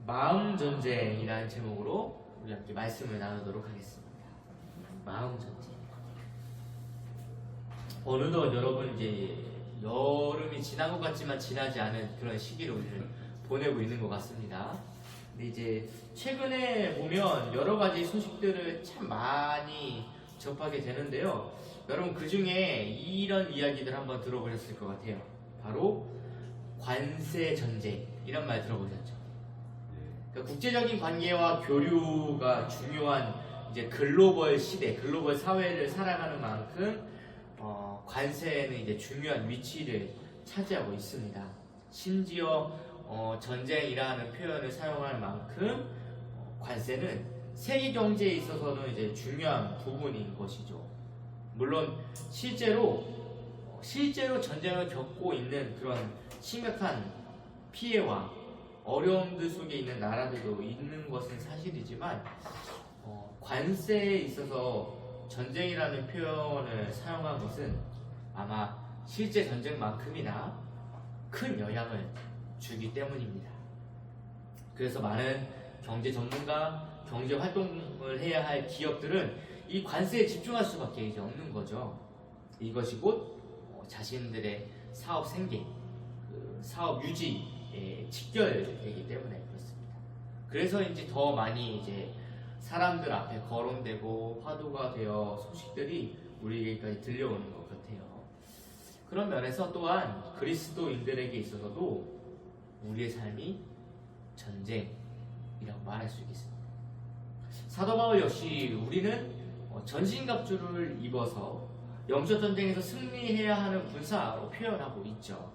마음 전쟁이라는 제목으로 우리 함께 말씀을 나누도록 하겠습니다. 마음 전쟁. 어느덧 여러분 이제 여름이 지난 것 같지만 지나지 않은 그런 시기를 우리는 보내고 있는 것 같습니다. 근데 이제 최근에 보면 여러 가지 소식들을 참 많이 접하게 되는데요. 여러분 그 중에 이런 이야기들 한번 들어보셨을 것 같아요. 바로 관세 전쟁 이런 말 들어보셨죠? 그러니까 국제적인 관계와 교류가 중요한 이제 글로벌 시대, 글로벌 사회를 살아가는 만큼 관세는 이제 중요한 위치를 차지하고 있습니다. 심지어 전쟁이라는 표현을 사용할 만큼 관세는 세계 경제에 있어서는 이제 중요한 부분인 것이죠. 물론 실제로 전쟁을 겪고 있는 그런 심각한 피해와 어려움들 속에 있는 나라들도 있는 것은 사실이지만 관세에 있어서 전쟁이라는 표현을 사용한 것은 아마 실제 전쟁만큼이나 큰 영향을 주기 때문입니다. 그래서 많은 경제 전문가, 경제 활동을 해야 할 기업들은 이 관세에 집중할 수밖에 이제 없는 거죠. 이것이 곧 자신들의 사업 생계, 사업 유지에 직결되기 때문에 그렇습니다. 그래서 이제 더 많이 이제 사람들 앞에 거론되고 화두가 되어 소식들이 우리에게까지 들려오는 것 같아요. 그런 면에서 또한 그리스도인들에게 있어서도 우리의 삶이 전쟁이라고 말할 수 있겠습니다. 사도 바울 역시 우리는 전신갑주를 입어서 영적 전쟁에서 승리해야 하는 군사로 표현하고 있죠.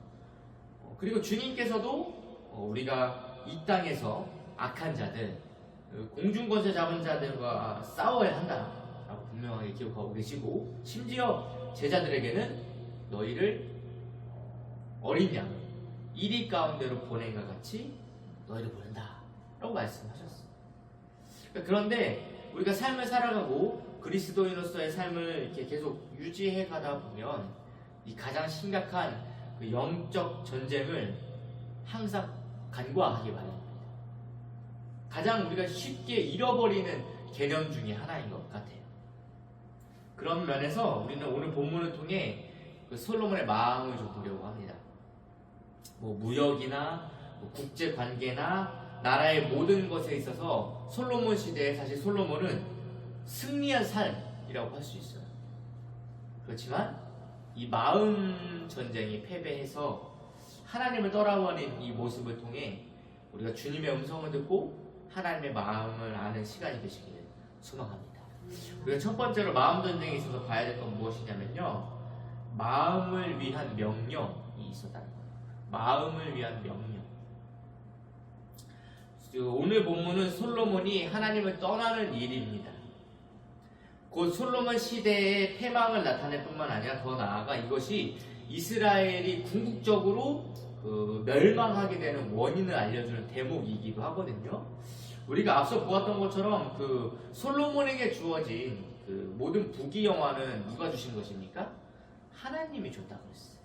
그리고 주님께서도 우리가 이 땅에서 악한 자들, 공중권세 잡은 자들과 싸워야 한다라고 분명하게 기억하고 계시고, 심지어 제자들에게는 너희를 어린 양 1위 가운데로 보낸것 같이 너희를 보낸다 라고 말씀하셨어요. 그런데 우리가 삶을 살아가고 그리스도인으로서의 삶을 이렇게 계속 유지해 가다 보면 이 가장 심각한 그 영적 전쟁을 항상 간과하기 마련입니다. 가장 우리가 쉽게 잃어버리는 개념 중에 하나인 것 같아요. 그런 면에서 우리는 오늘 본문을 통해 그 솔로몬의 마음을 좀 보려고 합니다. 무역이나 국제 관계나 나라의 모든 것에 있어서 솔로몬 시대에 사실 솔로몬은 승리한 삶이라고 할 수 있어요. 그렇지만 이 마음 전쟁이 패배해서 하나님을 떠나버린 이 모습을 통해 우리가 주님의 음성을 듣고 하나님의 마음을 아는 시간이 되시기를 소망합니다. 우리가 첫 번째로 마음 전쟁에 있어서 봐야 될 건 무엇이냐면요, 마음을 위한 명령이 있었다는 거예요. 마음을 위한 명령. 오늘 본문은 솔로몬이 하나님을 떠나는 일입니다. 곧 솔로몬 시대의 패망을 나타낼 뿐만 아니라 더 나아가 이것이 이스라엘이 궁극적으로 멸망하게 되는 원인을 알려주는 대목이기도 하거든요. 우리가 앞서 보았던 것처럼 그 솔로몬에게 주어진 그 모든 부귀영화는 누가 주신 것입니까? 하나님이 줬다고 했어요.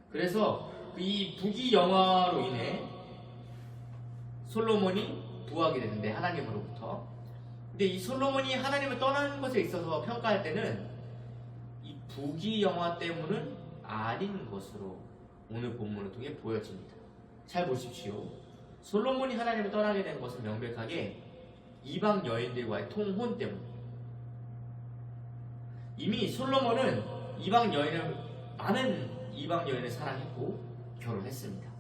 그래서 이 부귀영화로 인해 솔로몬이 부하게 되는데, 하나님으로부터. 근데 이 솔로몬이 하나님을 떠나는 것에 있어서 평가할 때는 이 부귀영화 때문은 아닌 것으로 오늘 본문을 통해 보여집니다. 잘 보십시오. 솔로몬이 하나님을 떠나게 된 것은 명백하게 이방 여인들과의 통혼 때문입니다. 이미 솔로몬은 많은 이방 여인을 사랑했고 결혼했습니다.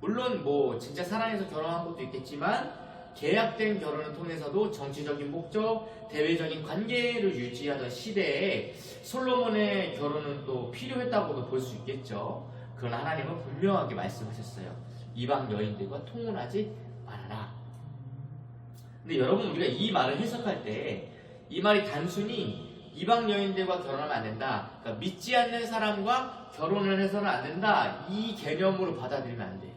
물론 진짜 사랑해서 결혼한 것도 있겠지만 계약된 결혼을 통해서도 정치적인 목적, 대외적인 관계를 유지하던 시대에 솔로몬의 결혼은 또 필요했다고도 볼 수 있겠죠. 그러나 하나님은 분명하게 말씀하셨어요. 이방 여인들과 통혼하지 말아라. 근데 여러분, 우리가 이 말을 해석할 때 이 말이 단순히 이방 여인들과 결혼하면 안 된다, 그러니까 믿지 않는 사람과 결혼을 해서는 안 된다, 이 개념으로 받아들이면 안 돼요.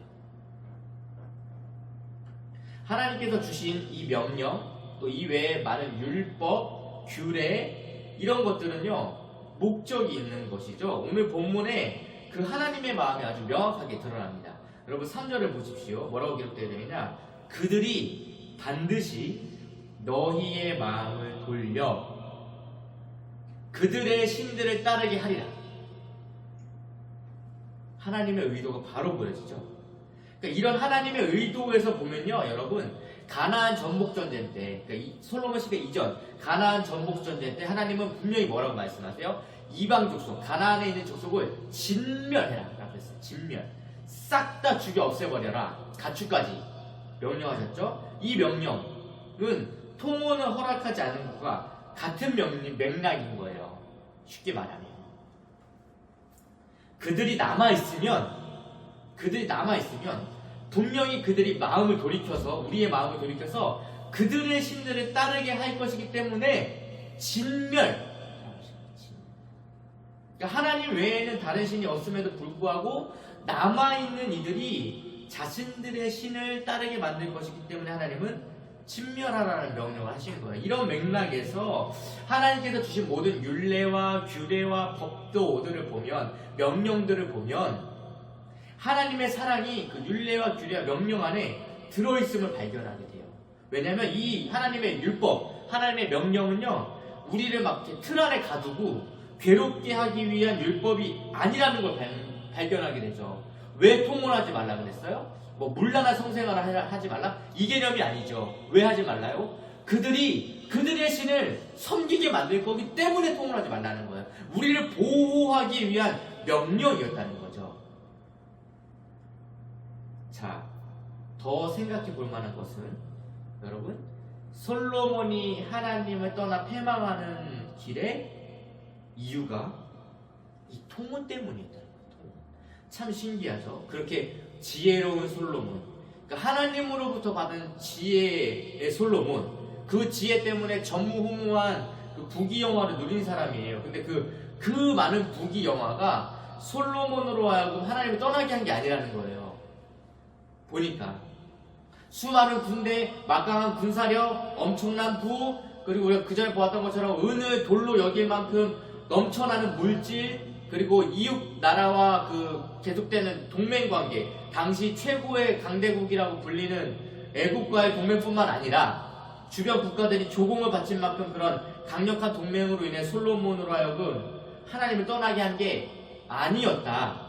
하나님께서 주신 이 명령, 또 이 외에 많은 율법, 규례, 이런 것들은요 목적이 있는 것이죠. 오늘 본문에 그 하나님의 마음이 아주 명확하게 드러납니다. 여러분 3절을 보십시오. 뭐라고 기록되어 되느냐? 그들이 반드시 너희의 마음을 돌려 그들의 신들을 따르게 하리라. 하나님의 의도가 바로 보여지죠. 그러니까 이런 하나님의 의도에서 보면요, 여러분, 가나안 전복 전쟁 때, 그러니까 솔로몬 시대 이전 가나안 전복 전쟁 때 하나님은 분명히 뭐라고 말씀하세요? 이방 족속, 가나안에 있는 족속을 진멸해라 라고 했어요. 진멸, 싹 다 죽여 없애버려라, 가축까지 명령하셨죠. 이 명령은 통혼을 허락하지 않은 것과 같은 맥락인 거예요. 쉽게 말하면 그들이 남아있으면 분명히 그들이 마음을 돌이켜서, 우리의 마음을 돌이켜서 그들의 신들을 따르게 할 것이기 때문에 진멸. 그러니까 하나님 외에는 다른 신이 없음에도 불구하고 남아있는 이들이 자신들의 신을 따르게 만들 것이기 때문에 하나님은 진멸하라는 명령을 하신 거예요. 이런 맥락에서 하나님께서 주신 모든 율례와 규례와 법도들을 보면, 명령들을 보면 하나님의 사랑이 그 율례와 규례와 명령 안에 들어있음을 발견하게 돼요. 왜냐하면 이 하나님의 율법, 하나님의 명령은요, 우리를 막 틀 안에 가두고 괴롭게 하기 위한 율법이 아니라는 걸 발견하게 되죠. 왜 통혼하지 말라 그랬어요? 뭐 물라나 성생활을 하지 말라? 이 개념이 아니죠. 왜 하지 말라요? 그들의 신을 섬기게 만들 거기 때문에 통혼하지 말라는 거예요. 우리를 보호하기 위한 명령이었다는 거죠. 자, 더 생각해 볼 만한 것은, 여러분, 솔로몬이 하나님을 떠나 패망하는 길의 이유가 이 통혼 때문이었다는 거예요. 참 신기하죠. 그렇게 지혜로운 솔로몬, 그러니까 하나님으로부터 받은 지혜의 솔로몬, 그 지혜 때문에 전무후무한 그 부귀영화를 누린 사람이에요. 근데 그 많은 부귀영화가 솔로몬으로 하여금 하나님을 떠나게 한 게 아니라는 거예요. 보니까 수많은 군대, 막강한 군사력, 엄청난 부, 그리고 우리가 그 전에 보았던 것처럼 은을 돌로 여길 만큼 넘쳐나는 물질, 그리고 이웃 나라와 그 계속되는 동맹관계, 당시 최고의 강대국이라고 불리는 애국과의 동맹뿐만 아니라 주변 국가들이 조공을 바친 만큼 그런 강력한 동맹으로 인해 솔로몬으로 하여금 하나님을 떠나게 한 게 아니었다.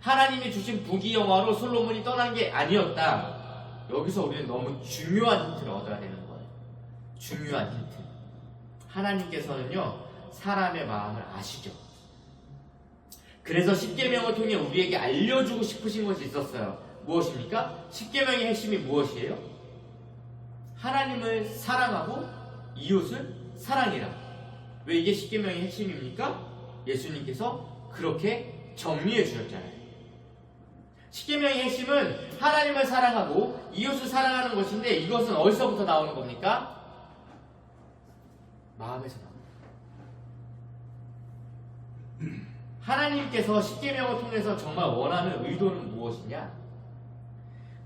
하나님이 주신 부귀영화로 솔로몬이 떠난 게 아니었다. 여기서 우리는 너무 중요한 힌트를 얻어야 되는 거예요. 중요한 힌트. 하나님께서는요, 사람의 마음을 아시죠. 그래서 십계명을 통해 우리에게 알려주고 싶으신 것이 있었어요. 무엇입니까? 십계명의 핵심이 무엇이에요? 하나님을 사랑하고 이웃을 사랑해라. 왜 이게 십계명의 핵심입니까? 예수님께서 그렇게 정리해 주셨잖아요. 십계명의 핵심은 하나님을 사랑하고 이웃을 사랑하는 것인데, 이것은 어디서부터 나오는 겁니까? 마음에서 나옵니다. 하나님께서 십계명을 통해서 정말 원하는 의도는 무엇이냐?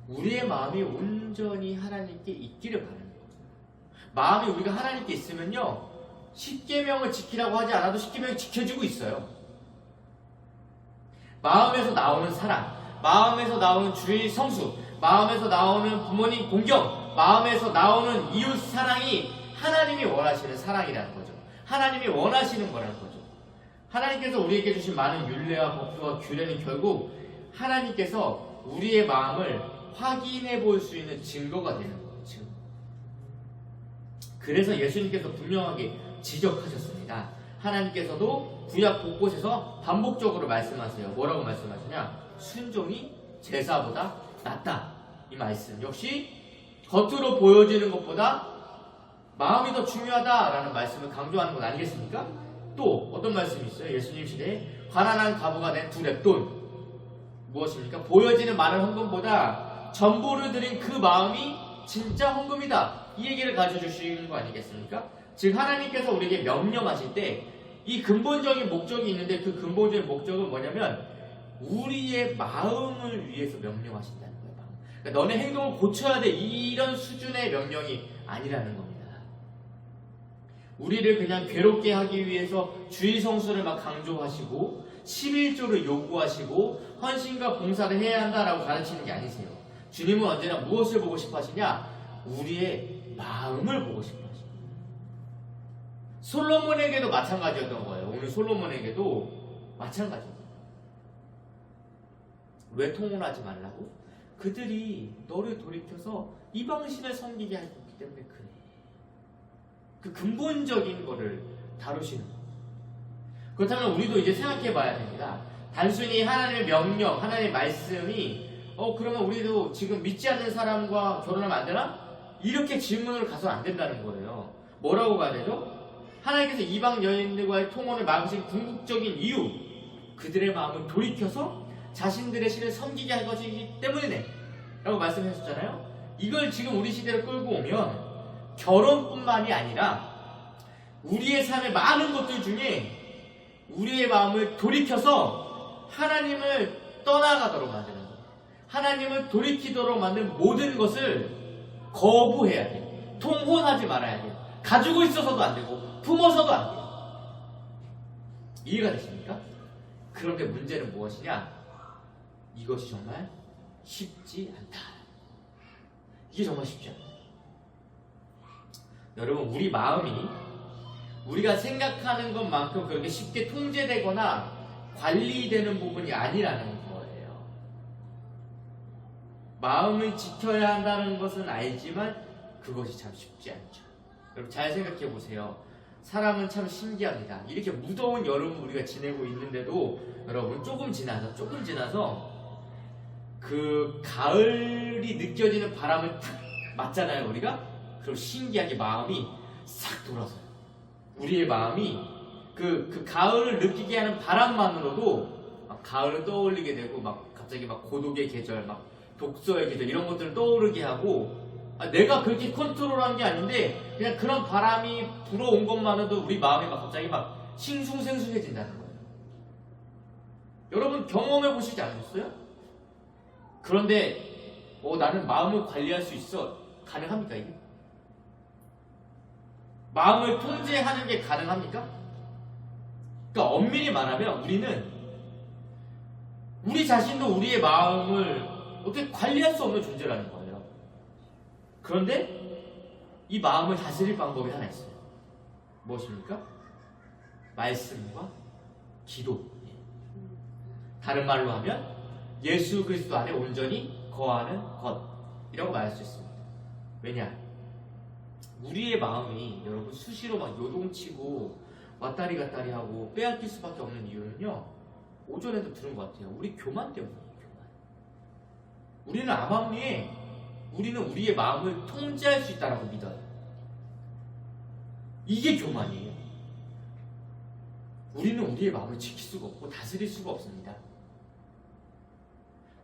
우리의 마음이 온전히 하나님께 있기를 바라는 거예요. 마음이 우리가 하나님께 있으면요, 십계명을 지키라고 하지 않아도 십계명이 지켜지고 있어요. 마음에서 나오는 사랑, 마음에서 나오는 주의 성수, 마음에서 나오는 부모님 공경, 마음에서 나오는 이웃 사랑이 하나님이 원하시는 사랑이라는 거죠. 하나님이 원하시는 거라는 거죠. 하나님께서 우리에게 주신 많은 율례와 법도와 규례는 결국 하나님께서 우리의 마음을 확인해 볼 수 있는 증거가 되는 거죠. 그래서 예수님께서 분명하게 지적하셨습니다. 하나님께서도 구약 곳곳에서 반복적으로 말씀하세요. 뭐라고 말씀하시냐? 순종이 제사보다 낫다. 이 말씀 역시 겉으로 보여지는 것보다 마음이 더 중요하다라는 말씀을 강조하는 건 아니겠습니까? 또 어떤 말씀이 있어요? 예수님 시대에 가난한 과부가 낸 두 렙돈, 무엇입니까? 보여지는 많은 헌금보다 전부를 드린 그 마음이 진짜 헌금이다. 이 얘기를 가르쳐 주시는 거 아니겠습니까? 즉 하나님께서 우리에게 명령하실 때 이 근본적인 목적이 있는데, 그 근본적인 목적은 뭐냐면 우리의 마음을 위해서 명령하신다는 거예요. 그러니까 너네 행동을 고쳐야 돼, 이런 수준의 명령이 아니라는 겁니다. 우리를 그냥 괴롭게 하기 위해서 주의 성수를 막 강조하시고 11조를 요구하시고 헌신과 봉사를 해야 한다라고 가르치는 게 아니세요. 주님은 언제나 무엇을 보고 싶어 하시냐? 우리의 마음을 보고 싶어 하십니다. 솔로몬에게도 마찬가지였던 거예요. 오늘 솔로몬에게도 마찬가지입니다. 왜 통혼하지 말라고? 그들이 너를 돌이켜서 이방신을 섬기게 할 거기 때문에 그래. 그 근본적인 거를 다루시는 거예요. 그렇다면 우리도 이제 생각해 봐야 됩니다. 단순히 하나님의 명령, 하나님의 말씀이 그러면 우리도 지금 믿지 않는 사람과 결혼하면 안 되나? 이렇게 질문으로 가서는 안 된다는 거예요. 뭐라고 가야 되죠? 하나님께서 이방 여인들과의 통혼을 막으신 궁극적인 이유, 그들의 마음을 돌이켜서 자신들의 신을 섬기게 할 것이기 때문이네 라고 말씀하셨잖아요. 이걸 지금 우리 시대로 끌고 오면 결혼뿐만이 아니라 우리의 삶의 많은 것들 중에 우리의 마음을 돌이켜서 하나님을 떠나가도록 만드는 것, 하나님을 돌이키도록 만든 모든 것을 거부해야 돼요. 통혼하지 말아야 돼요. 가지고 있어서도 안 되고 품어서도 안 돼요. 이해가 되십니까? 그런데 문제는 무엇이냐? 이것이 정말 쉽지 않다. 이게 정말 쉽지 않다. 여러분, 우리 마음이 우리가 생각하는 것만큼 그렇게 쉽게 통제되거나 관리되는 부분이 아니라는 거예요. 마음을 지켜야 한다는 것은 알지만 그것이 참 쉽지 않죠. 여러분, 잘 생각해 보세요. 사람은 참 신기합니다. 이렇게 무더운 여름을 우리가 지내고 있는데도 여러분 조금 지나서 그 가을이 느껴지는 바람을 탁 맞잖아요, 우리가? 그럼 신기하게 마음이 싹 돌아서요. 우리의 마음이 그 가을을 느끼게 하는 바람만으로도 막 가을을 떠올리게 되고 막 갑자기 막 고독의 계절, 막 독서의 계절 이런 것들을 떠오르게 하고 내가 그렇게 컨트롤한 게 아닌데 그냥 그런 바람이 불어온 것만으로도 우리 마음이 막 갑자기 막 싱숭생숭해진다는 거예요. 여러분 경험해 보시지 않으셨어요? 그런데 나는 마음을 관리할 수 있어. 가능합니까 이게? 마음을 통제하는 게 가능합니까? 그러니까 엄밀히 말하면 우리는 우리 자신도 우리의 마음을 어떻게 관리할 수 없는 존재라는 거예요. 그런데 이 마음을 다스릴 방법이 하나 있어요. 무엇입니까? 말씀과 기도. 다른 말로 하면 예수 그리스도 안에 온전히 거하는 것이라고 말할 수 있습니다. 왜냐? 우리의 마음이 여러분 수시로 막 요동치고 왔다리 갔다리 하고 빼앗길 수밖에 없는 이유는요, 오전에도 들은 것 같아요. 우리 교만 때문이에요. 교만. 우리는 암암리에 우리는 우리의 마음을 통제할 수 있다라고 믿어요. 이게 교만이에요. 우리는 우리의 마음을 지킬 수가 없고 다스릴 수가 없습니다.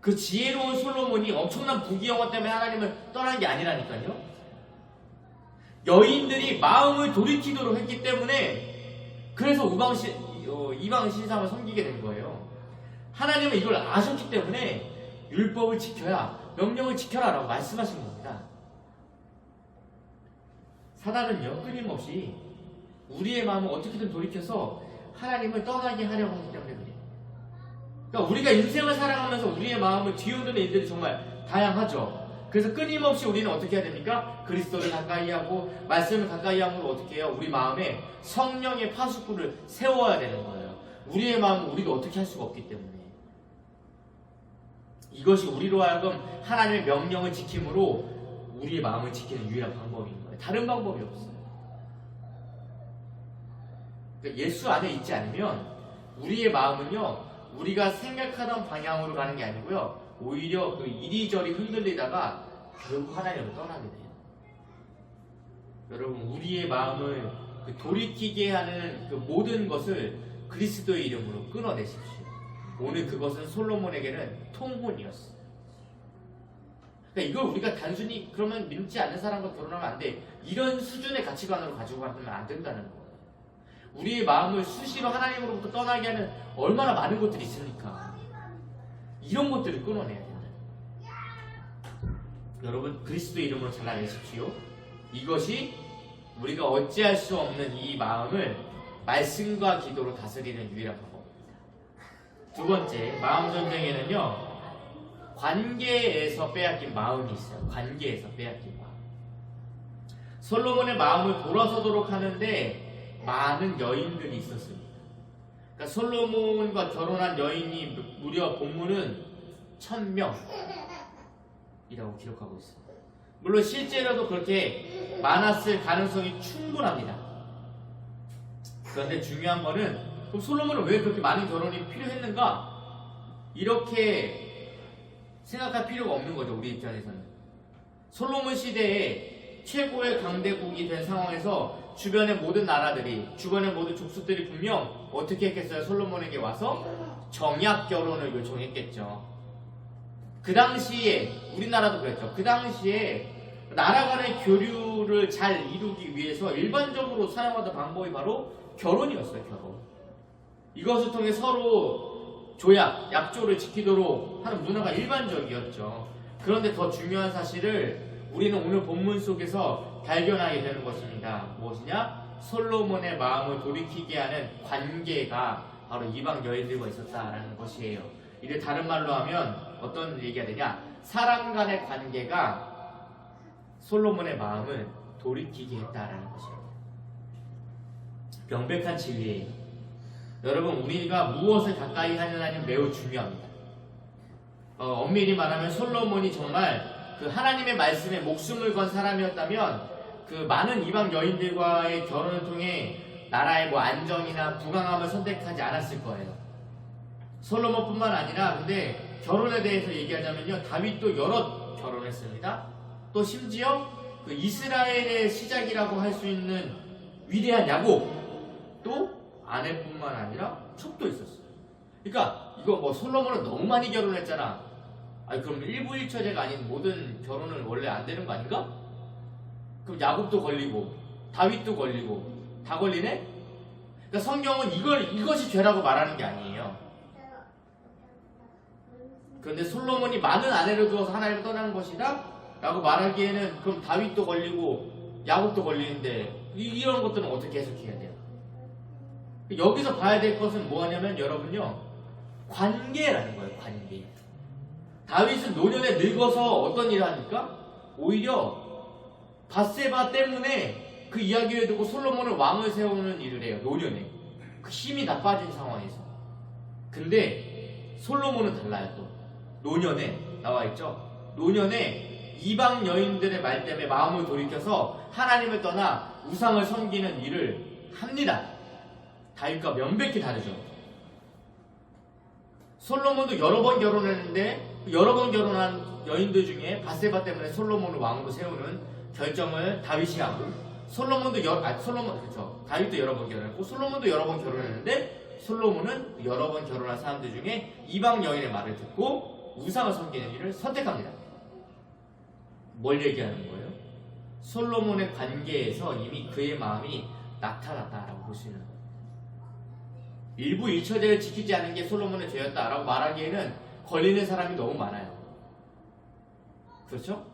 그 지혜로운 솔로몬이 엄청난 부귀영화 때문에 하나님을 떠난 게 아니라니까요. 여인들이 마음을 돌이키도록 했기 때문에 그래서 이방 신상을 섬기게 된 거예요. 하나님은 이걸 아셨기 때문에 율법을 지켜야, 명령을 지켜라 라고 말씀하신 겁니다. 사단은요, 끊임없이 우리의 마음을 어떻게든 돌이켜서 하나님을 떠나게 하려고 하기 때문에 그래요. 그러니까 우리가 인생을 살아가면서 우리의 마음을 뒤흔드는 일들이 정말 다양하죠. 그래서 끊임없이 우리는 어떻게 해야 됩니까? 그리스도를 가까이 하고 말씀을 가까이 하므로 어떻게 해요? 우리 마음에 성령의 파수꾼을 세워야 되는 거예요. 우리의 마음은 우리가 어떻게 할 수가 없기 때문에. 이것이 우리로 하여금 하나님의 명령을 지킴으로 우리의 마음을 지키는 유일한 방법인 거예요. 다른 방법이 없어요. 그러니까 예수 안에 있지 않으면 우리의 마음은요, 우리가 생각하던 방향으로 가는 게 아니고요, 오히려 그 이리저리 흔들리다가 결국 하나님을 떠나게 돼요. 여러분, 우리의 마음을 돌이키게 하는 그 모든 것을 그리스도의 이름으로 끊어내십시오. 오늘 그것은 솔로몬에게는 통혼이었어요. 그러니까 이걸 우리가 단순히 그러면 믿지 않는 사람과 결혼하면 안 돼, 이런 수준의 가치관으로 가지고 가면 안 된다는 거예요. 우리의 마음을 수시로 하나님으로부터 떠나게 하는 얼마나 많은 것들이 있습니까? 이런 것들을 끊어내야 된다. 여러분, 그리스도의 이름으로 잘라내십시오. 이것이 우리가 어찌할 수 없는 이 마음을 말씀과 기도로 다스리는 유일한 방법입니다. 두 번째, 마음 전쟁에는요, 관계에서 빼앗긴 마음이 있어요. 관계에서 빼앗긴 마음. 솔로몬의 마음을 돌아서도록 하는데 많은 여인들이 있었습니다. 그러니까 솔로몬과 결혼한 여인이 무려 본문은 1000명이라고 기록하고 있습니다. 물론 실제로도 그렇게 많았을 가능성이 충분합니다. 그런데 중요한 거는 그럼 솔로몬은 왜 그렇게 많은 결혼이 필요했는가? 이렇게 생각할 필요가 없는 거죠. 우리 입장에서는. 솔로몬 시대에 최고의 강대국이 된 상황에서 주변의 모든 나라들이, 주변의 모든 족속들이 분명 어떻게 했겠어요? 솔로몬에게 와서 정약 결혼을 요청했겠죠. 그 당시에, 우리나라도 그랬죠. 그 당시에 나라 간의 교류를 잘 이루기 위해서 일반적으로 사용하던 방법이 바로 결혼이었어요. 결혼. 이것을 통해 서로 조약, 약조를 지키도록 하는 문화가 일반적이었죠. 그런데 더 중요한 사실을 우리는 오늘 본문 속에서 발견하게 되는 것입니다. 무엇이냐? 솔로몬의 마음을 돌이키게 하는 관계가 바로 이방 여인들과 있었다라는 것이에요. 이를 다른 말로 하면 어떤 얘기가 되냐? 사람 간의 관계가 솔로몬의 마음을 돌이키게 했다라는 것이에요. 명백한 진리예요. 여러분, 우리가 무엇을 가까이 하느냐는 매우 중요합니다. 엄밀히 말하면 솔로몬이 정말 그 하나님의 말씀에 목숨을 건 사람이었다면 그 많은 이방 여인들과의 결혼을 통해 나라의 안정이나 부강함을 선택하지 않았을 거예요. 솔로몬뿐만 아니라 근데 결혼에 대해서 얘기하자면요, 다윗도 여러 결혼했습니다. 또 심지어 그 이스라엘의 시작이라고 할 수 있는 위대한 야곱, 또 아내뿐만 아니라 첩도 있었어요. 그러니까 이거 솔로몬은 너무 많이 결혼했잖아. 아니 그럼 일부일처제가 아닌 모든 결혼은 원래 안 되는 거 아닌가? 그럼 야곱도 걸리고 다윗도 걸리고 다 걸리네? 그러니까 성경은 이것이 죄라고 말하는 게 아니에요. 그런데 솔로몬이 많은 아내를 두어서 하나님을 떠나는 것이다? 라고 말하기에는 그럼 다윗도 걸리고 야곱도 걸리는데 이런 것들은 어떻게 해석해야 돼요? 여기서 봐야 될 것은 뭐냐면 여러분요, 관계라는 거예요. 관계. 다윗은 노년에 늙어서 어떤 일을 하니까 오히려 밧세바 때문에 그 이야기를 듣고 솔로몬을 왕을 세우는 일을 해요. 노년에. 그 힘이 다 빠진 상황에서. 근데 솔로몬은 달라요. 또 노년에 나와있죠. 노년에 이방 여인들의 말 때문에 마음을 돌이켜서 하나님을 떠나 우상을 섬기는 일을 합니다. 다윗과 명백히 다르죠. 솔로몬도 여러 번 결혼했는데 여러 번 결혼한 여인들 중에 밧세바 때문에 솔로몬을 왕으로 세우는 결정을 다윗이 하고, 다윗도 여러 번 결혼했고 솔로몬도 여러 번 결혼했는데 솔로몬은 여러 번 결혼한 사람들 중에 이방 여인의 말을 듣고 우상을 섬기는 일을 선택합니다. 뭘 얘기하는 거예요? 솔로몬의 관계에서 이미 그의 마음이 나타났다라고 볼 수 있는 거예요. 일부 일처제를 지키지 않은 게 솔로몬의 죄였다라고 말하기에는 걸리는 사람이 너무 많아요. 그렇죠?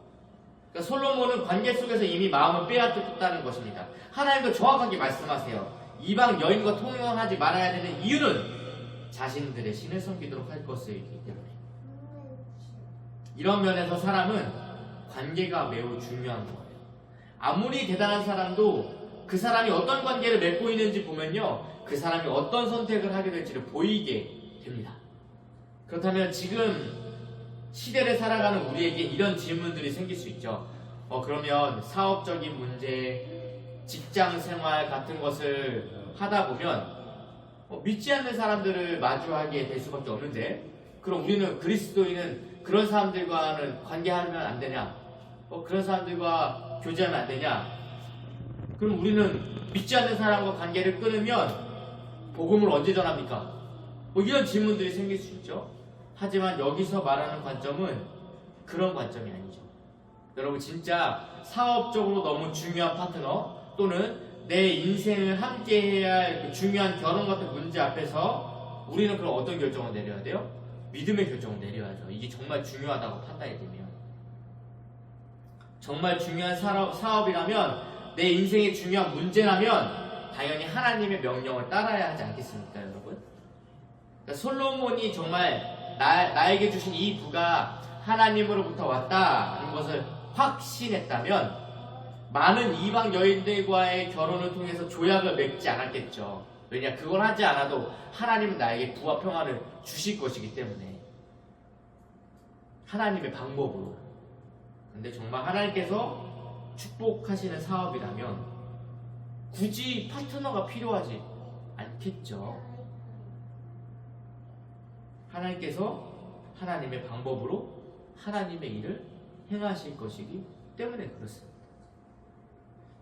그러니까 솔로몬은 관계 속에서 이미 마음을 빼앗겼다는 것입니다. 하나님도 정확하게 말씀하세요. 이방 여인과 통용하지 말아야 되는 이유는 자신들의 신을 섬기도록 할 것이기 때문에. 이런 면에서 사람은 관계가 매우 중요한 거예요. 아무리 대단한 사람도 그 사람이 어떤 관계를 맺고 있는지 보면요, 그 사람이 어떤 선택을 하게 될지를 보이게 됩니다. 그렇다면 지금 시대를 살아가는 우리에게 이런 질문들이 생길 수 있죠. 그러면 사업적인 문제, 직장 생활 같은 것을 하다 보면 믿지 않는 사람들을 마주하게 될 수밖에 없는데, 그럼 우리는 그리스도인은 그런 사람들과는 관계하면 안 되냐? 그런 사람들과 교제하면 안 되냐? 그럼 우리는 믿지 않는 사람과 관계를 끊으면 복음을 언제 전합니까? 이런 질문들이 생길 수 있죠. 하지만 여기서 말하는 관점은 그런 관점이 아니죠. 여러분, 진짜 사업적으로 너무 중요한 파트너 또는 내 인생을 함께해야 할 그 중요한 결혼 같은 문제 앞에서 우리는 그럼 어떤 결정을 내려야 돼요? 믿음의 결정을 내려야죠. 이게 정말 중요하다고 판단이 되면. 정말 중요한 사업이라면, 내 인생의 중요한 문제라면 당연히 하나님의 명령을 따라야 하지 않겠습니까, 여러분? 그러니까 솔로몬이 정말 나에게 주신 이 부가 하나님으로부터 왔다는 것을 확신했다면 많은 이방 여인들과의 결혼을 통해서 조약을 맺지 않았겠죠. 왜냐, 그걸 하지 않아도 하나님은 나에게 부와 평안을 주실 것이기 때문에 하나님의 방법으로. 근데 정말 하나님께서 축복하시는 사업이라면 굳이 파트너가 필요하지 않겠죠. 하나님께서 하나님의 방법으로 하나님의 일을 행하실 것이기 때문에 그렇습니다.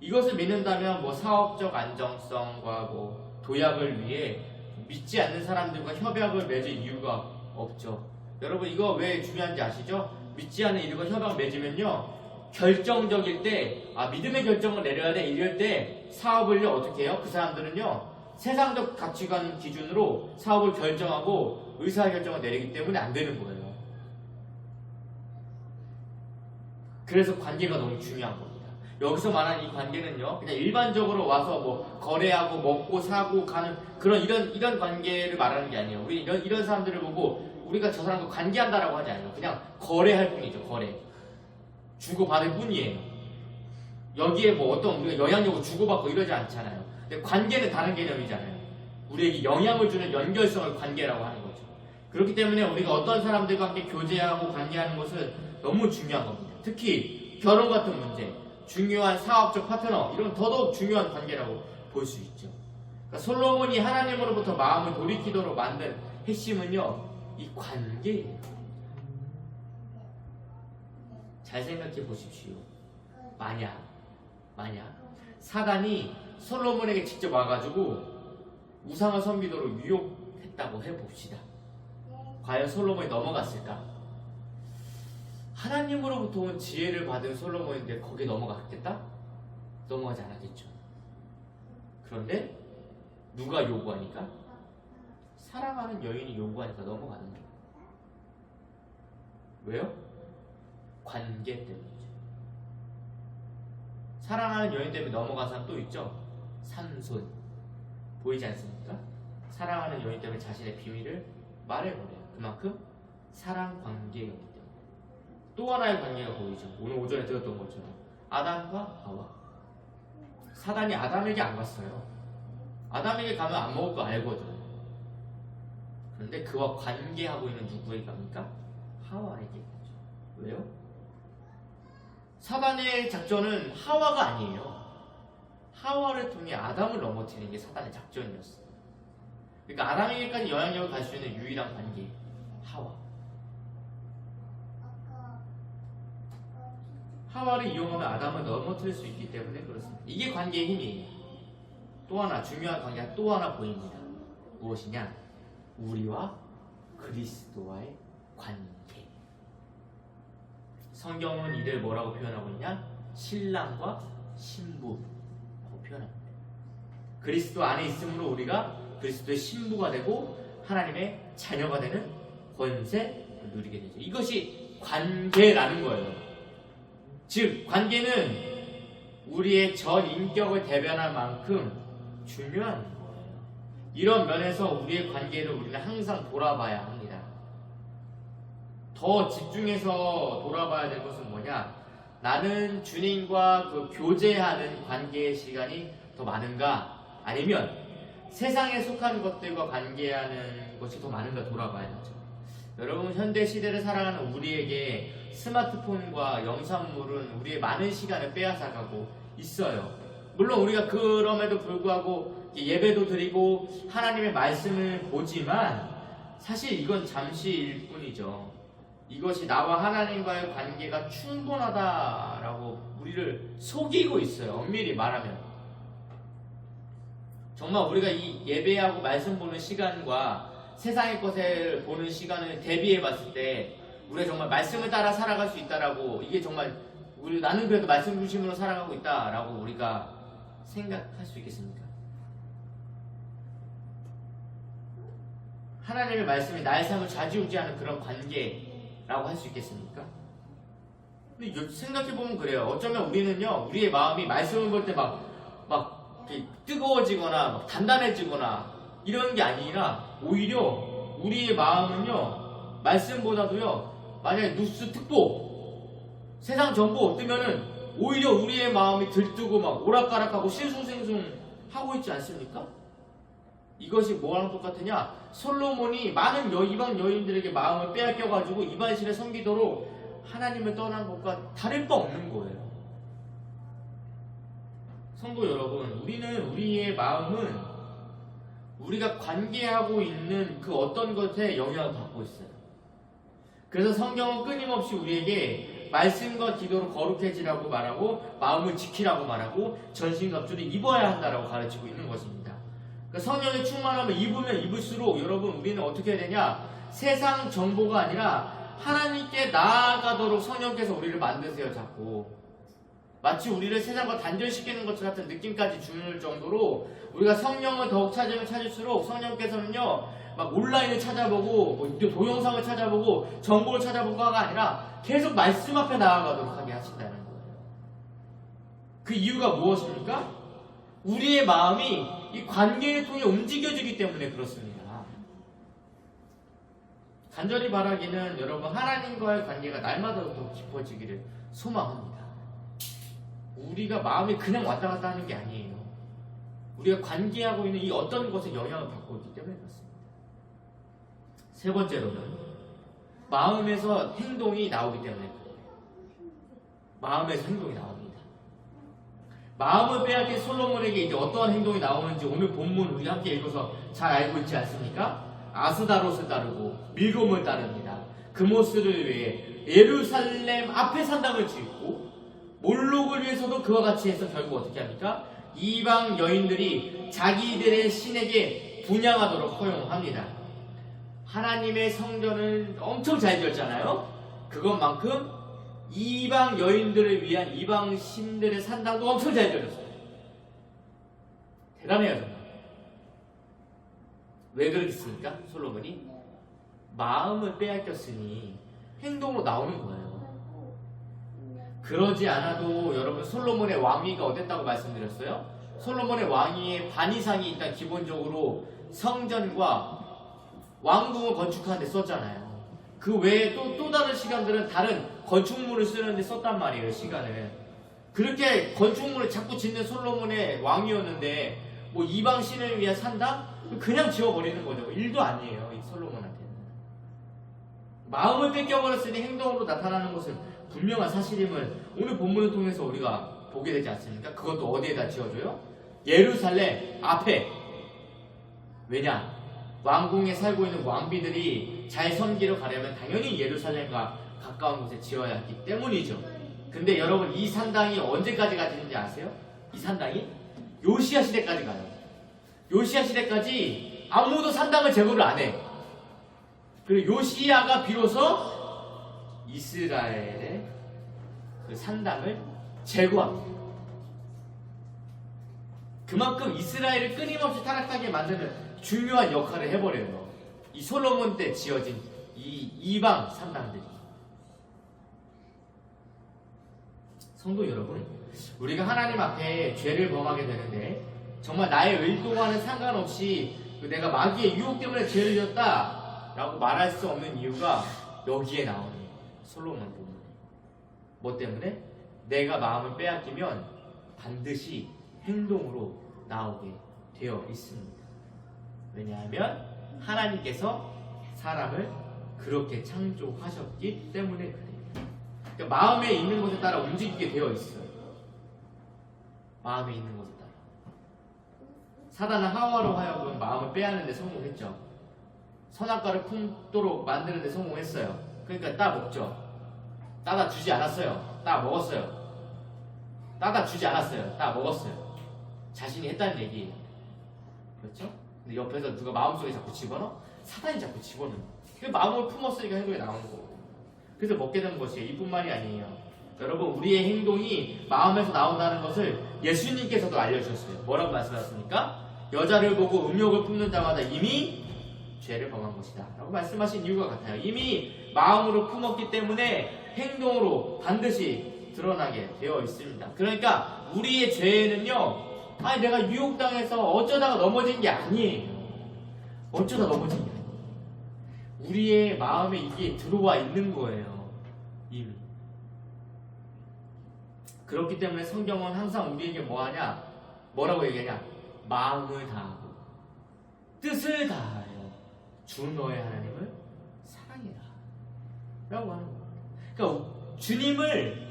이것을 믿는다면 뭐 사업적 안정성과 뭐 도약을 위해 믿지 않는 사람들과 협약을 맺을 이유가 없죠. 여러분, 이거 왜 중요한지 아시죠? 믿지 않는 이들과 협약을 맺으면요, 결정적일 때, 믿음의 결정을 내려야 돼, 이럴 때 사업을요, 어떻게 해요? 그 사람들은요, 세상적 가치관 기준으로 사업을 결정하고 의사결정을 내리기 때문에 안 되는 거예요. 그래서 관계가 너무 중요한 겁니다. 여기서 말하는 이 관계는요, 그냥 일반적으로 와서 뭐 거래하고 먹고 사고 가는 그런 이런 관계를 말하는 게 아니에요. 우리 이런 사람들을 보고 우리가 저 사람과 관계한다라고 하지 않아요. 그냥 거래할 뿐이죠. 거래. 주고받을 뿐이에요. 여기에 뭐 어떤 우리가 영향력을 주고받고 이러지 않잖아요. 근데 관계는 다른 개념이잖아요. 우리에게 영향을 주는 연결성을 관계라고 하는 거죠. 그렇기 때문에 우리가 어떤 사람들과 함께 교제하고 관계하는 것은 너무 중요한 겁니다. 특히 결혼 같은 문제, 중요한 사업적 파트너, 이런 더더욱 중요한 관계라고 볼 수 있죠. 그러니까 솔로몬이 하나님으로부터 마음을 돌이키도록 만든 핵심은요, 이 관계예요. 잘 생각해 보십시오. 만약 사단이 솔로몬에게 직접 와가지고 우상을 섬기도록 유혹했다고 해봅시다. 과연 솔로몬이 넘어갔을까? 하나님으로부터 온 지혜를 받은 솔로몬인데 거기에 넘어갔겠다? 넘어가지 않았겠죠. 그런데 누가 요구하니까? 사랑하는 여인이 요구하니까 넘어가는 거예요. 왜요? 관계 때문이죠. 사랑하는 여인 때문에 넘어간 사람 또 있죠? 삼손. 보이지 않습니까? 사랑하는 여인 때문에 자신의 비밀을 말해버려요. 그만큼 사랑 관계였기 때문에. 또 하나의 관계가 보이죠. 오늘 오전에 들었던 것처럼 아담과 하와. 사단이 아담에게 안 갔어요. 아담에게 가면 안 먹을 거 알거든. 그런데 그와 관계하고 있는 누구에게 갑니까? 하와에게 가죠. 왜요? 사단의 작전은 하와가 아니에요. 하와를 통해 아담을 넘어뜨리는 게 사단의 작전이었어요. 그러니까 아담에게까지 영향력을 갈 수 있는 유일한 관계, 하와. 하와를 이용하면 아담을 넘어뜨릴 수 있기 때문에 그렇습니다. 이게 관계의 힘이에요. 또 하나 중요한 관계가 또 하나 보입니다. 무엇이냐? 우리와 그리스도와의 관계. 성경은 이를 뭐라고 표현하고 있냐? 신랑과 신부라고 표현합니다. 그리스도 안에 있으므로 우리가 그리스도의 신부가 되고 하나님의 자녀가 되는 권세를 누리게 되죠. 이것이 관계라는 거예요. 즉, 관계는 우리의 전 인격을 대변할 만큼 중요한 거예요. 이런 면에서 우리의 관계를 우리는 항상 돌아봐야 합니다. 더 집중해서 돌아봐야 될 것은 뭐냐? 나는 주님과 그 교제하는 관계의 시간이 더 많은가? 아니면 세상에 속한 것들과 관계하는 것이 더 많은가 돌아봐야 되죠. 여러분, 현대 시대를 살아가는 우리에게 스마트폰과 영상물은 우리의 많은 시간을 빼앗아가고 있어요. 물론 우리가 그럼에도 불구하고 예배도 드리고 하나님의 말씀을 보지만 사실 이건 잠시일 뿐이죠. 이것이 나와 하나님과의 관계가 충분하다라고 우리를 속이고 있어요. 엄밀히 말하면. 정말 우리가 이 예배하고 말씀 보는 시간과 세상의 것을 보는 시간을 대비해 봤을 때 우리가 정말 말씀을 따라 살아갈 수 있다라고, 이게 정말 나는 그래도 말씀 중심으로 살아가고 있다라고 우리가 생각할 수 있겠습니까? 하나님의 말씀이 나의 삶을 좌지우지하는 그런 관계라고 할 수 있겠습니까? 근데 생각해보면 그래요. 어쩌면 우리는요, 우리의 마음이 말씀을 볼 때 막 뜨거워지거나 막 단단해지거나 이런 게 아니라 오히려 우리의 마음은요, 말씀보다도요, 만약에 뉴스 특보, 세상 정보 뜨면은 오히려 우리의 마음이 들뜨고 막 오락가락하고 싱숭생숭 하고 있지 않습니까? 이것이 뭐랑 똑같으냐? 솔로몬이 많은 이방 여인들에게 마음을 빼앗겨가지고 이방신에 섬기도록 하나님을 떠난 것과 다를 바 없는 거예요. 성도 여러분, 우리의 마음은 우리가 관계하고 있는 그 어떤 것에 영향을 받고 있어요. 그래서 성경은 끊임없이 우리에게 말씀과 기도로 거룩해지라고 말하고 마음을 지키라고 말하고 전신갑주를 입어야 한다라고 가르치고 있는 것입니다. 그러니까 성령의 충만함을 입으면 입을수록 여러분 우리는 어떻게 해야 되냐? 세상 정보가 아니라 하나님께 나아가도록 성령께서 우리를 만드세요. 자꾸 마치 우리를 세상과 단절시키는 것 같은 느낌까지 주는 정도로 우리가 성령을 더욱 찾으면 찾을수록 성령께서는요 막 온라인을 찾아보고 뭐 동영상을 찾아보고 정보를 찾아보고가 아니라 계속 말씀 앞에 나아가도록 하게 하신다는 거예요. 그 이유가 무엇입니까? 우리의 마음이 이 관계를 통해 움직여지기 때문에 그렇습니다. 간절히 바라기는 여러분 하나님과의 관계가 날마다 더 깊어지기를 소망합니다. 우리가 마음이 그냥 왔다 갔다 하는 게 아니에요. 우리가 관계하고 있는 이 어떤 것에 영향을 받고 있기 때문에 그렇습니다. 세 번째로는 마음에서 행동이 나오기 때문에 그래요. 마음에서 행동이 나옵니다. 마음을 빼앗긴 솔로몬에게 이제 어떠한 행동이 나오는지 오늘 본문 우리 함께 읽어서 잘 알고 있지 않습니까? 아스다롯을 따르고 밀곰을 따릅니다. 그모스를 위해 예루살렘 앞에 산당을 짓고 몰록을 위해서도 그와 같이 해서 결국 어떻게 합니까? 이방 여인들이 자기들의 신에게 분양하도록 허용합니다. 하나님의 성전을 엄청 잘 지었잖아요. 그것만큼 이방 여인들을 위한 이방 신들의 산당도 엄청 잘 지어졌어요. 대단해요 정말. 왜 그렇겠습니까? 솔로몬이 마음을 빼앗겼으니 행동으로 나오는 거예요. 그러지 않아도 여러분 솔로몬의 왕위가 어땠다고 말씀드렸어요? 솔로몬의 왕위의 반 이상이 일단 기본적으로 성전과 왕궁을 건축하는 데 썼잖아요. 그 외에 또 다른 시간들은 다른 건축물을 쓰는 데 썼단 말이에요. 시간을. 그렇게 건축물을 자꾸 짓는 솔로몬의 왕이었는데 뭐 이방 신을 위한 산당? 그냥 지어버리는 거죠. 일도 아니에요. 이 솔로몬한테는. 마음을 뺏겨버렸으니 행동으로 나타나는 것은 분명한 사실임을 오늘 본문을 통해서 우리가 보게 되지 않습니까? 그것도 어디에다 지어줘요? 예루살렘 앞에. 왜냐? 왕궁에 살고 있는 왕비들이 잘 섬기러 가려면 당연히 예루살렘과 가까운 곳에 지어야 했기 때문이죠. 근데 여러분 이 산당이 언제까지 가지는지 아세요? 이 산당이 요시야 시대까지 가요. 요시야 시대까지 아무도 산당을 제거를 안 해. 그리고 요시야가 비로소 이스라엘의 그 산당을 제거합니다. 그만큼 이스라엘을 끊임없이 타락하게 만드는 중요한 역할을 해버려요. 이 솔로몬 때 지어진 이 이방 산당들이. 성도 여러분, 우리가 하나님 앞에 죄를 범하게 되는데 정말 나의 의도와는 상관없이 내가 마귀의 유혹 때문에 죄를 지었다 라고 말할 수 없는 이유가 여기에 나오는 솔로몬 부분. 뭐 때문에? 내가 마음을 빼앗기면 반드시 행동으로 나오게 되어 있습니다. 왜냐하면 하나님께서 사람을 그렇게 창조하셨기 때문에 그래요. 그러니까 마음에 있는 것에 따라 움직이게 되어 있어요. 마음에 있는 것에 따라. 사단은 하와로 하여금 마음을 빼앗는 데 성공했죠. 선악과를 품도록 만드는 데 성공했어요. 그러니까 따 먹죠. 따다 주지 않았어요. 따 먹었어요. 따다 주지 않았어요. 따 먹었어요. 자신이 했다는 얘기예요. 그렇죠? 근데 옆에서 누가 마음속에 자꾸 집어넣어? 사단이 자꾸 집어넣어. 그 마음을 품었으니까 행동이 나오는 거고. 그래서 먹게 되는 것이에요. 이뿐만이 아니에요. 여러분 우리의 행동이 마음에서 나온다는 것을 예수님께서도 알려주셨어요. 뭐라고 말씀하셨습니까? 여자를 보고 음욕을 품는 자마다 이미 죄를 범한 것이다 라고 말씀하신 이유가 같아요. 이미 마음으로 품었기 때문에 행동으로 반드시 드러나게 되어 있습니다. 그러니까 우리의 죄는요, 아니 내가 유혹당해서 어쩌다가 넘어진 게 아니에요. 어쩌다 넘어진 게 아니에요. 우리의 마음에 이게 들어와 있는 거예요. 이미. 그렇기 때문에 성경은 항상 우리에게 뭐하냐? 뭐라고 얘기하냐? 마음을 다하고 뜻을 다하여 주 너의 하나님을 사랑해라 라고 하는 겁니다. 그러니까 주님을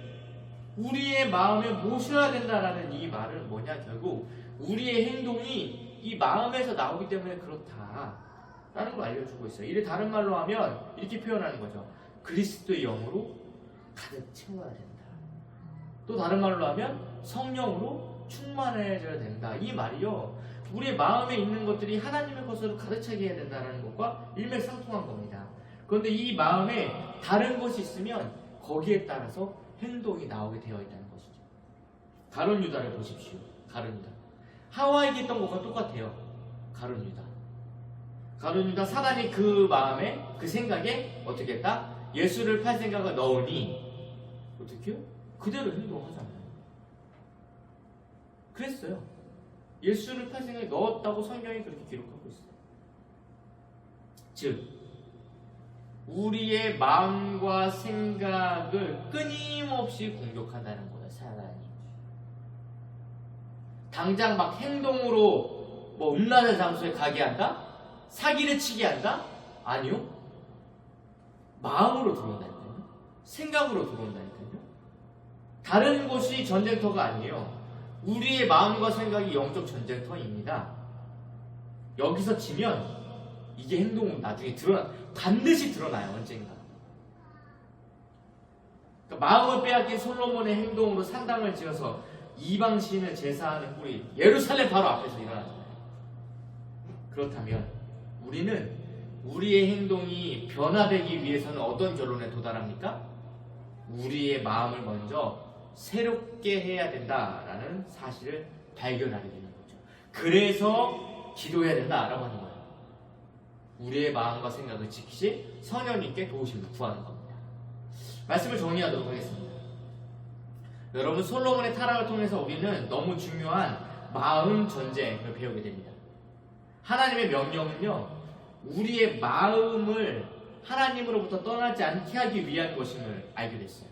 우리의 마음에 모셔야 된다라는 이 말은 뭐냐? 결국 우리의 행동이 이 마음에서 나오기 때문에 그렇다 라는 걸 알려주고 있어요. 이를 다른 말로 하면 이렇게 표현하는 거죠. 그리스도의 영으로 가득 채워야 된다. 또 다른 말로 하면 성령으로 충만해져야 된다. 이 말이요, 우리의 마음에 있는 것들이 하나님의 것으로 가득 차게 해야 된다는 것과 일맥상통한 겁니다. 그런데 이 마음에 다른 것이 있으면 거기에 따라서 행동이 나오게 되어 있다는 것이죠. 가룟 유다를 보십시오. 가룟 유다. 하와에게 있던 것과 똑같아요. 가룟 유다. 가룟 유다, 사단이 그 마음에, 그 생각에 어떻게 했다? 예수를 팔 생각을 넣으니 어떻게요? 그대로 행동하잖아요. 그랬어요. 예수를 팔 생각에 넣었다고 성경이 그렇게 기록하고 있어요. 즉, 우리의 마음과 생각을 끊임없이 공격한다는 거예요, 사단이. 당장 막 행동으로 뭐 음란한 장소에 가게 한다? 사기를 치게 한다? 아니요. 마음으로 들어온다니까요. 생각으로 들어온다니까요. 다른 곳이 전쟁터가 아니에요. 우리의 마음과 생각이 영적 전쟁터입니다. 여기서 지면 이게 행동은 나중에 반드시 드러나요, 언젠가. 그러니까 마음을 빼앗긴 솔로몬의 행동으로 산당을 지어서 이방 신을 제사하는 꼴이 예루살렘 바로 앞에서 일어나잖아요. 그렇다면 우리는 우리의 행동이 변화되기 위해서는 어떤 결론에 도달합니까? 우리의 마음을 먼저 새롭게 해야 된다라는 사실을 발견하게 되는 거죠. 그래서 기도해야 된다라고 하는 거예요. 우리의 마음과 생각을 지키실 성령님께 도우심을 구하는 겁니다. 말씀을 정리하도록 하겠습니다. 여러분, 솔로몬의 타락을 통해서 우리는 너무 중요한 마음 전쟁을 배우게 됩니다. 하나님의 명령은요, 우리의 마음을 하나님으로부터 떠나지 않게 하기 위한 것임을 알게 됐어요.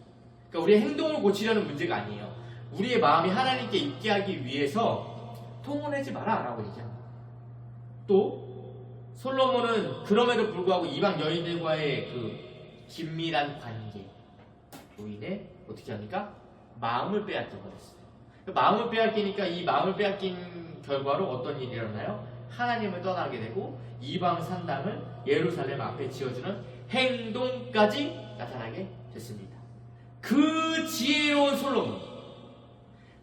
그러니까 우리의 행동을 고치려는 문제가 아니에요. 우리의 마음이 하나님께 있게 하기 위해서 통혼하지 마라 라고 얘기합니다. 또 솔로몬은 그럼에도 불구하고 이방 여인들과의 그 긴밀한 관계로 인해 어떻게 합니까? 마음을 빼앗겨 버렸어요. 마음을 빼앗기니까 이 마음을 빼앗긴 결과로 어떤 일이 일어나요? 하나님을 떠나게 되고 이방 산당을 예루살렘 앞에 지어주는 행동까지 나타나게 됐습니다. 그 지혜로운 솔로몬,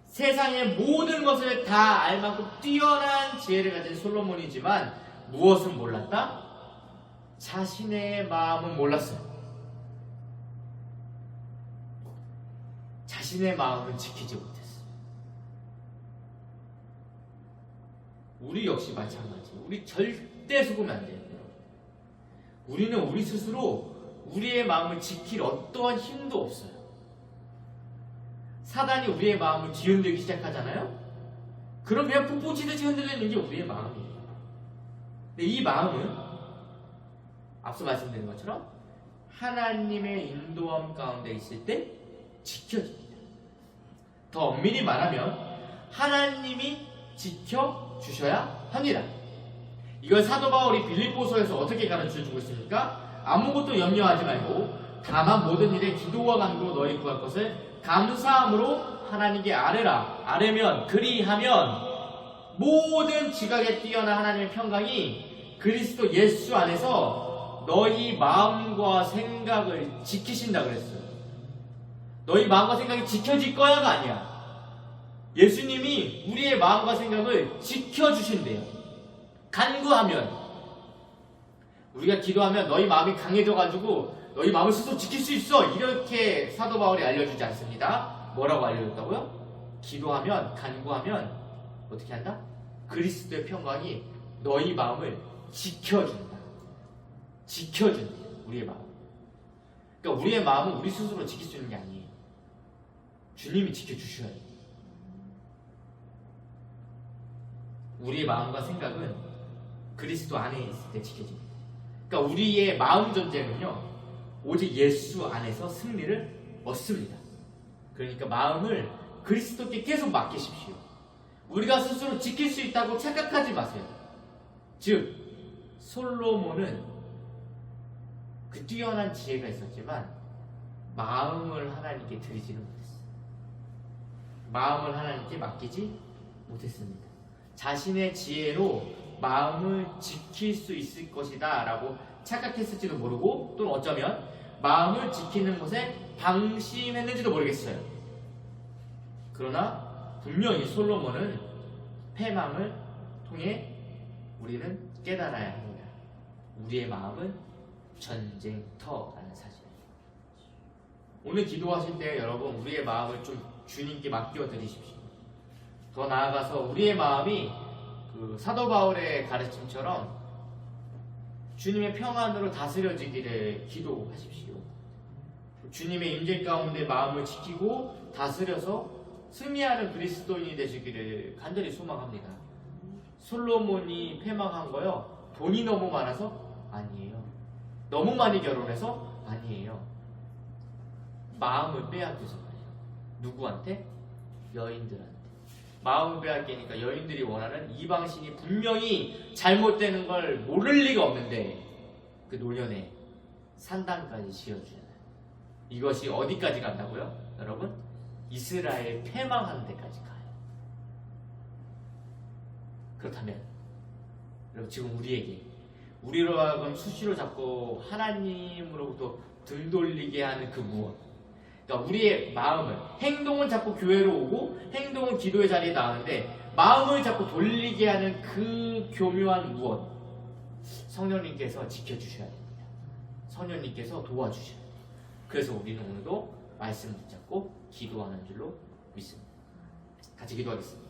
세상의 모든 것을 다 알 만큼 뛰어난 지혜를 가진 솔로몬이지만 무엇은 몰랐다? 자신의 마음은 몰랐어요. 자신의 마음은 지키지 못했어요. 우리 역시 마찬가지예요. 우리 절대 속으면 안 돼요. 우리는 우리 스스로 우리의 마음을 지킬 어떠한 힘도 없어요. 사단이 우리의 마음을 뒤흔들기 시작하잖아요. 그럼 그냥 풋풋이듯이 흔들리는 게 우리의 마음이에요. 근데 이 마음은 앞서 말씀드린 것처럼 하나님의 인도함 가운데 있을 때 지켜집니다. 더 엄밀히 말하면 하나님이 지켜주셔야 합니다. 이걸 사도 바울이 빌립보서에서 어떻게 가르쳐주고 있습니까? 아무것도 염려하지 말고 다만 모든 일에 기도와 간구로 너희 구할 것을 감사함으로 하나님께 아뢰라. 아뢰면, 그리하면 모든 지각에 뛰어난 하나님의 평강이 그리스도 예수 안에서 너희 마음과 생각을 지키신다 그랬어요. 너희 마음과 생각이 지켜질 거야가 아니야. 예수님이 우리의 마음과 생각을 지켜주신대요. 간구하면, 우리가 기도하면 너희 마음이 강해져가지고 너희 마음을 스스로 지킬 수 있어, 이렇게 사도 바울이 알려주지 않습니다. 뭐라고 알려줬다고요? 기도하면, 간구하면 어떻게 한다? 그리스도의 평강이 너희 마음을 지켜준다. 지켜준다. 우리의 마음. 그러니까 우리의 마음은 우리 스스로 지킬 수 있는 게 아니에요. 주님이 지켜주셔야 돼요. 우리의 마음과 생각은 그리스도 안에 있을 때 지켜집니다. 그러니까 우리의 마음 전쟁은요, 오직 예수 안에서 승리를 얻습니다. 그러니까 마음을 그리스도께 계속 맡기십시오. 우리가 스스로 지킬 수 있다고 착각하지 마세요. 즉, 솔로몬은 그 뛰어난 지혜가 있었지만 마음을 하나님께 드리지는 못했어요. 마음을 하나님께 맡기지 못했습니다. 자신의 지혜로 마음을 지킬 수 있을 것이다 라고 착각했을지도 모르고, 또는 어쩌면 마음을 지키는 것에 방심했는지도 모르겠어요. 그러나 분명히 솔로몬은 패망을 통해 우리는 깨달아야 합니다. 우리의 마음은 전쟁터라는 사실. 오늘 기도하실 때 여러분, 우리의 마음을 좀 주님께 맡겨 드리십시오. 더 나아가서 우리의 마음이 그 사도 바울의 가르침처럼 주님의 평안으로 다스려지기를 기도하십시오. 주님의 임재 가운데 마음을 지키고 다스려서 승리하는 그리스도인이 되시기를 간절히 소망합니다. 솔로몬이 패망한 거요, 돈이 너무 많아서? 아니에요. 너무 많이 결혼해서? 아니에요. 마음을 빼앗겨서 말이에요. 누구한테? 여인들한테. 마음을 빼앗기니까 여인들이 원하는 이방신이 분명히 잘못되는 걸 모를 리가 없는데 그 노년에 산당까지 지어주잖아요. 이것이 어디까지 간다고요? 여러분, 이스라엘 패망하는 데까지 가요. 그렇다면 여러분, 지금 우리로 하여금 수시로 자꾸 하나님으로부터 등 돌리게 하는 그 무엇, 그러니까 우리의 마음을, 행동은 자꾸 교회로 오고 행동은 기도의 자리에 나오는데 마음을 자꾸 돌리게 하는 그 교묘한 무엇, 성령님께서 지켜주셔야 됩니다. 성령님께서 도와주셔야 돼요. 그래서 우리는 오늘도 말씀 붙잡고 기도하는 줄로 믿습니다. 같이 기도하겠습니다.